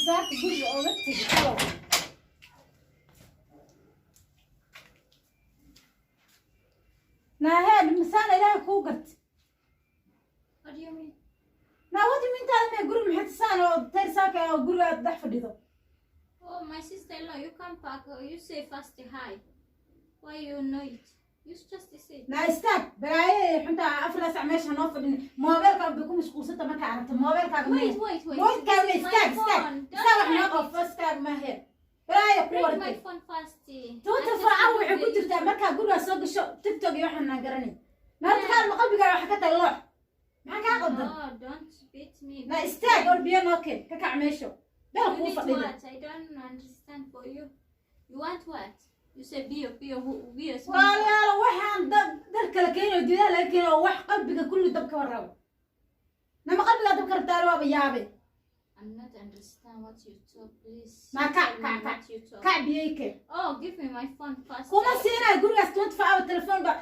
saarta guriga ooga tegi kalow naaheed misaan ilaahay kuu gartay What do you mean? naawadi mintaada mee guriga maxay tasaan oo tayr oo guriga aad dhex fadhido Oh, my sister-in-law, you come back. You say first hi. Why you know it? You just say. naa istaag balaaye xunta afraas meesha noo fadhin moobeelkaaga bay ku mashquulsanta markaa aragto moobeelkaaga Wait. moobeelkaaga istaag wax noo qof istaag maahe balaaye ku Bring my wartay phone first. tuuta faaca waxay ku jirtaa markaa gurigaa soo gasho tiktok iyo waxaan naa garanay maanta qaar ma qalbigaaga waxa ka tahay loox maxaa kaa qaldan No, don't beat me. naa istaag or biyo noo keen ka kac meesho beel You kuu need fadhida what? I don't understand for you. You want what? You say bio. walaalayaal waxaan dad kala keenayo diidaha laga keenayo wax qalbiga kulli dabka warrabo nama qalbigaa dabka rabtaale waaba yaabe I'm not understand what you talk, please. naa Tell me what you talk. kac biyey keen Oh, give me my phone first. kuma siinayo gurigaas 24 hour telefoon ba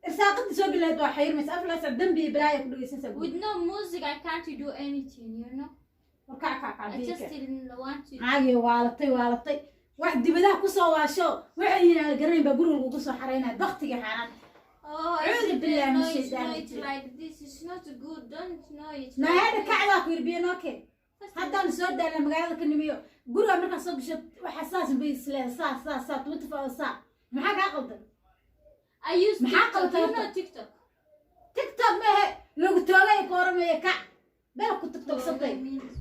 irsaaqada soo bilayd waa xayirmaysa aflaas dambi balaaya ku dhageysanaysa With no music, I can't do anything, you know? kac I biyey just keen didn't want to. caagi waalatay wax dibadaha ku soo waasho waxay yihiin garanayn ba guriga lagu soo xareynaa waqtiga xaraan Oh, I Really didn't believe know she's it, know done it it. like this. It's not good. Don't know it. naayada like this. kacdaa ku yirbiyo noo keen First haddaan soo daalna magaalada ka nimiyo guriga markaa soo gasho waxa saas bay islee saa 24 saa maxaa kaa qaldan I use maxaa TikTok. qaldan You know TikTok? tiktok mehe lagu toogay ku oranaya kac beel ku tiktok satay That means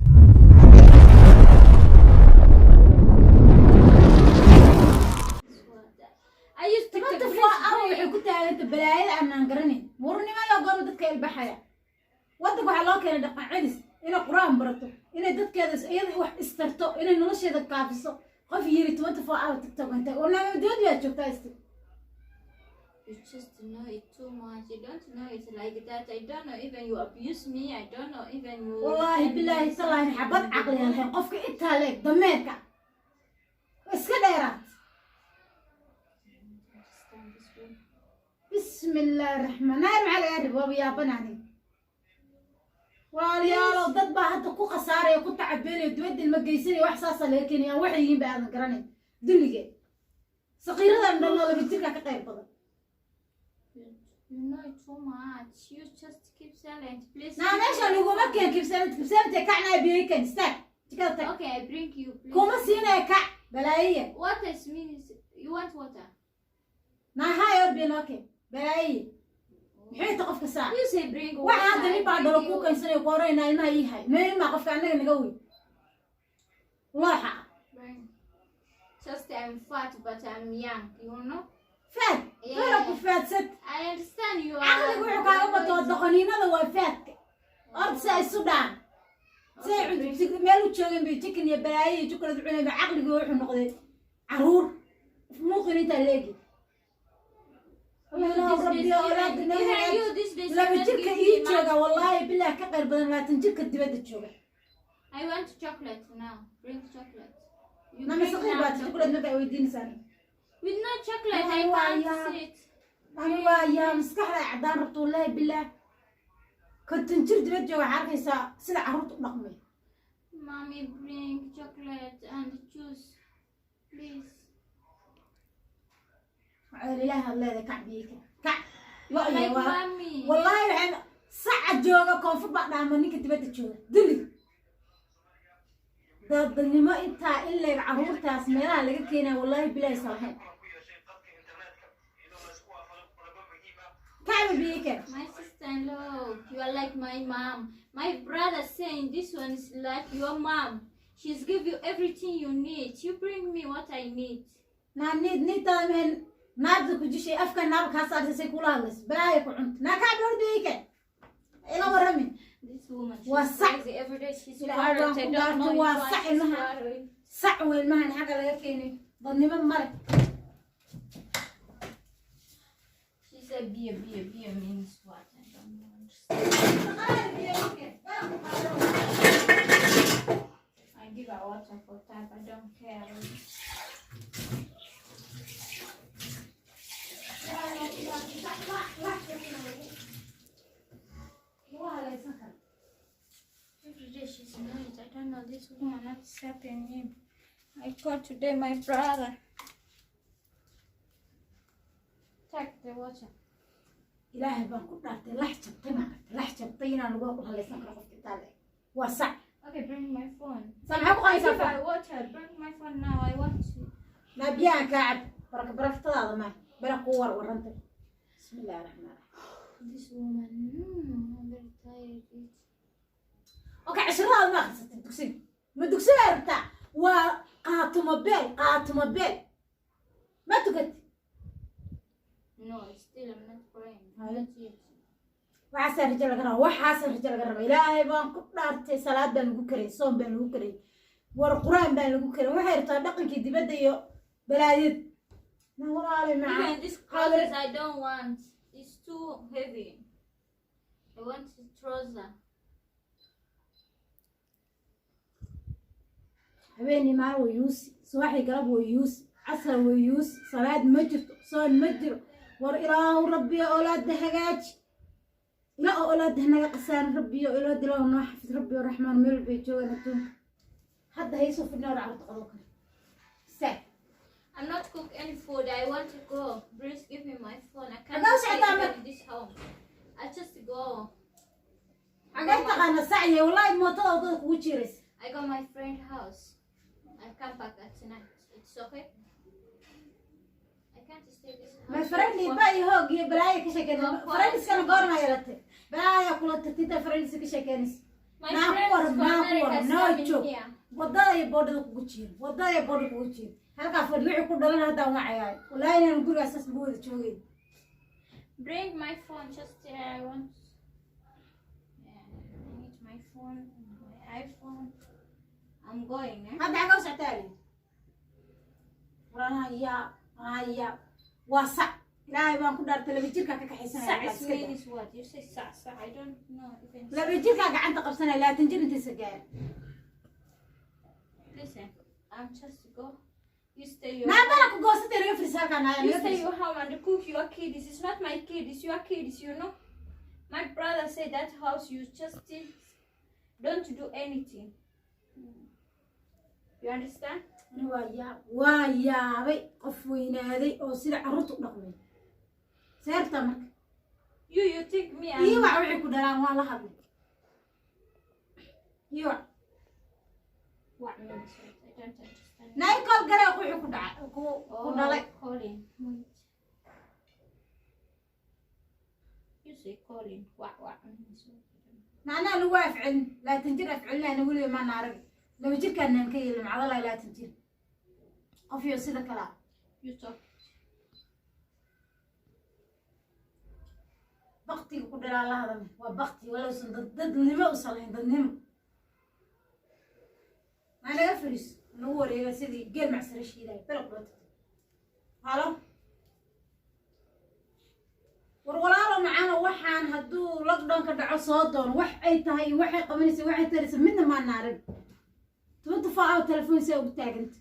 I use TikTok. tiktok Please faa aw bring- waxay ku taaganta balaayada aanan garanay warnimada goor dadka ilbaxaya wadanka waxa loo keenay dhaqan celis inay quraan barato inay dadkeeda iyada wax istarto inay nolosheeda kaafiso qof yiri 24 hour tiktok inta oo naama dood yaa joogtaa isti You just know it too much. You don't know it like that. I don't know even you abuse me. I don't know even you. wallahi billahi salaam xabad aqli lahayn qofka inta leeg dameerka iska dheeraad Understand this one. bismillaah raxmaan على قرب ويا بناني walaalayaal dad baa hadda ku khasaaraya ku tacabeelay dibadda ilmageysanay wax saas laakiin yaa wax yihiin baa aan garanay dulige saqiiradan dhallo laba jirka ka qayb badan You know it too much. You just keep silent, please. naa meesha laguma keen kibsanad kacnaa biyeykan istaag jikada tag Okay, I bring you. Please. kuma siinaya kac balaayiya What is means? You want water? naa hayor biinoke balaayiya maxay ta qofka saa You say bring water. waxa hadda nin baa I dhalo bring ku you. keensanay ku orayna ilmaha ii hay meelma qofka anaga naga weyn looxa Bring. Just I'm fat, but I'm young. You know. faad wala ku faadsad I understand you are. caqligu wuxuu kaaga bato doqoniinada waa faadka orda si ay isu dhaan si ay meel u joogeen bay jikin iyo balaayo iyo jukulad cunay ba caqligu wuxuu noqday caruur muuqin intaa leegi laba jirka ii jooga wallaahi bilaah ka qayr badan 20 jirka dibadda jooga I want chocolate now. Bring chocolate. You nama bring saqiir now baad jukulad markaa weydiinaysaa With no chocolate, I Oh, can't yeah. sit. ani waa yaa maskaxda caddaan rabto wallaahi bilaah konton jir dibad jooga waxaa arkaysaa sida carruurta u dhaqmay Mommy, bring chocolate and juice, please. waxaa ilaahay hadleeda kac biyeyka kac Like mommy. wallaahi waxaan saca jooga koonfur baa dhaama ninka dibadda jooga duli dadnimo intaa in leeg carruurtaas meelaha laga keenaya wallaahi bilaahi salahayn kacba biyeyka My sister-in-law, you are like my mom. My brother saying this one is like your mom. She's give you everything you need. You bring me what I need. naa niidtaada mehen naabda ku jishay afka naaba kaa saarsasay kula hadlayso balaaya ku cunta naa kacba hor biyeyka ila waramin This woman, she's Was crazy every day. She's Waa parrot. I ku don't dhaarto, know waa it, why sac she's ilmaha. parrot. sac weyn mahan xagga laga keenay dadnimo male She said beer means what? I don't know. I give her water for that. I don't care. Every day she's annoyed. I don't know this woman, what's happening? I called today my brother. Take the water. ilaahay baan ku dhaartay lax jabtay maaragtay lax jabtay inaan ugu halaysan karo qofka taale waa sac Okay, bring my phone. maxaa ku I qaysaa give her water. Bring my phone now. I want to. ma biyaha ka cab barakatadaada ma bala ku warantay bismillaahir rahmaanir rahiim This woman. I'm very tired. okay casharada ma akhrisatay dugsiga ma dugsiga rabtaa waa qaatuma beel ma tukat No, still I'm not praying. Not yet. waxaas rajal laga rabo waxaas rajal laga rabo ilaahay baan ku dhaartay salaad baan lagu karay soom baan lagu karay war quraan baan lagu karay waxay rabtaa dhaqankii dibadda iyo balaadid na walaali macaan Even this clothes I don't want. It's too heavy. I want a trouser. habeenii maalin way yuusi subaxii galab way yuusi casar way yuusi salaad ma jirto soon ma jiro war ilaahu rabbiyo oolaada hagaaji ila oo oolaada naga qasaan rabbiyo ilaad ilaahu noo xafid rabbiyo raxmaan meel bay joogaan adduunka hadda haysoo fidnaa carruurta qado kale saag I'm not cook any food. I want to go. Please give me my phone. I can't Hello, stay Shadama. in this home. I just go. xagee taqaana sacye wallaahi mootada wadada kugu jiiraysa I got my friend house. I come back at tonight. It's okay. I can't stay this house. ma farandi ba iyo hoog iyo balaaya ka sheekeynay farandiskana goorma yeelatay balaaya kula tagtida farandiska ka sheekeynaysa My Now friends for- from now America for- is now coming joke. here. wadada iyo boodhada kugu jiir wadada iyo boodhada kugu jiir halkaa fadhi wixii ku dhalan haddaan wacayaay wallaahi inaan gurigaas saas lagu wada joogeyn Bring my phone. Just I want. Yeah, I need my phone. My iPhone. I'm going. Eh? hadda xagee u soctaali waranayaa waa sac ilaahay baan ku dhaartay laba jirkaa ka kaxaysanaya Sa's mean is what? You say sa. I don't know even. laba jirkaa gacanta qabsanaya 20 jir intiisa gaar Listen, I'm just go. You stay your. naabala ku goosatay laga firisaa halkaa naaya You laga stay firisaa your home and cook your kids. It's not my kid. It's your kids. You know. My brother said that house you just don't do anything. You understand? waa yaabay qof weynaaday oo sida carruurta u dhaqmay seerta marka You think me and iyo waxa wixii ku dhalaan waa la hadlay iyo what means it? I don't understand. naay kol garay wixii ku dhacay ku dhalay Colin. Wait. You say Colin. What means it? macnaha lagu afcilin 20 jir afcilinayna weliba maan arag laba jirkaanaan ka yeelin macdalaa 20 jir qof iyo sida kale ah You talk. baktiga ku dhalaa la hadal waa bakti walowsan dadnimo u salayn dadnimo maa naga fariis nagu wareega sidii geel macsara shiiday belaq dhota halo war walaalo macaana waxaan hadduu lockdown ka dhaco soo doono wax ay tahay iyo waxay qabanaysa waxay taraysa midna maa naarin 24 hour telefoon say ugu taaganta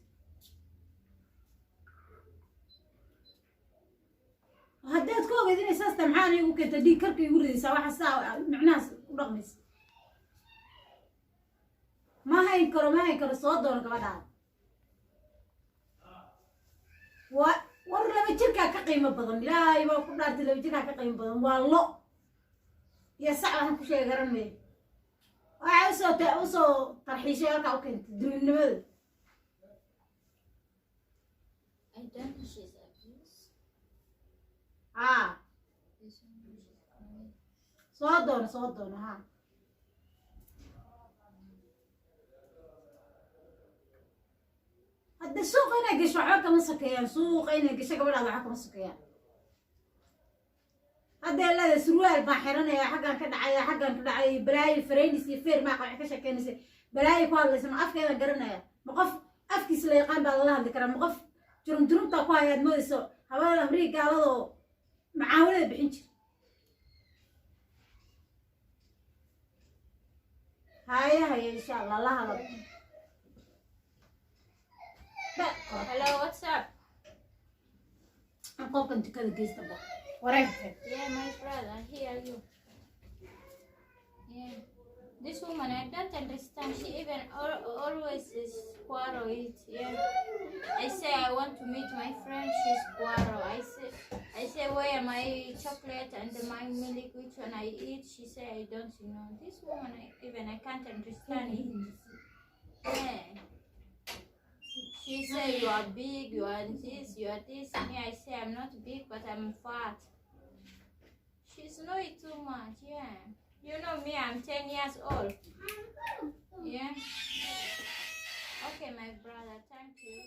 haddaad ka ogeed inay saas tahay maxaana igu keenta dhiig karka igu ridaysaa waxa saa micnahaas u dhaqmaysa ma hayn karo soo doono gabadhaada war laba jirkaa ka qiimo badan ilaahay baa ku dhaartay laba jirkaa ka qiimo badan waa lo iyo sac waxaan ku sheega garan meeyo waxay usoo tarxiishay halkaa u keentay dulinimada I don't know she's abuse. haa This one is coming. soo doono haa hadda suuqa inay gasho waxba kama sokeeyaan suuqa inay gasho gabadhaada waxba kama sokeeyaan hadda leeda surwaal baa xiranaya xaggan ka dhacay balaayo fareynis iyo feer maa wax ka sheekeynaysa balaayo ku hadlaysa ma afkeeda garanaya ma qof afkiisa la yaqaan baa lala hadli karaa ma qof jurumjurumtaa ku hayaad moodayso hawada amriga gaaladoo macaawinada bixin jir haya insha allah la hadal Hello, what's up? qofkan tukada geysta ba wareegta Yeah, my brother. Here you. Yeah. This woman, I don't understand. She even always is quarrel it. Yeah. I say I want to meet my friend. She's quarrel. I say where my chocolate and my milk, which one I eat. She say I don't know. This woman, I can't understand it. Yeah. She say you are big, you are this, you are this. Me, I say I'm not big, but I'm fat. She's know it too much. Yeah. You know me, I'm 10 years old. Yeah. Okay, my brother, thank you.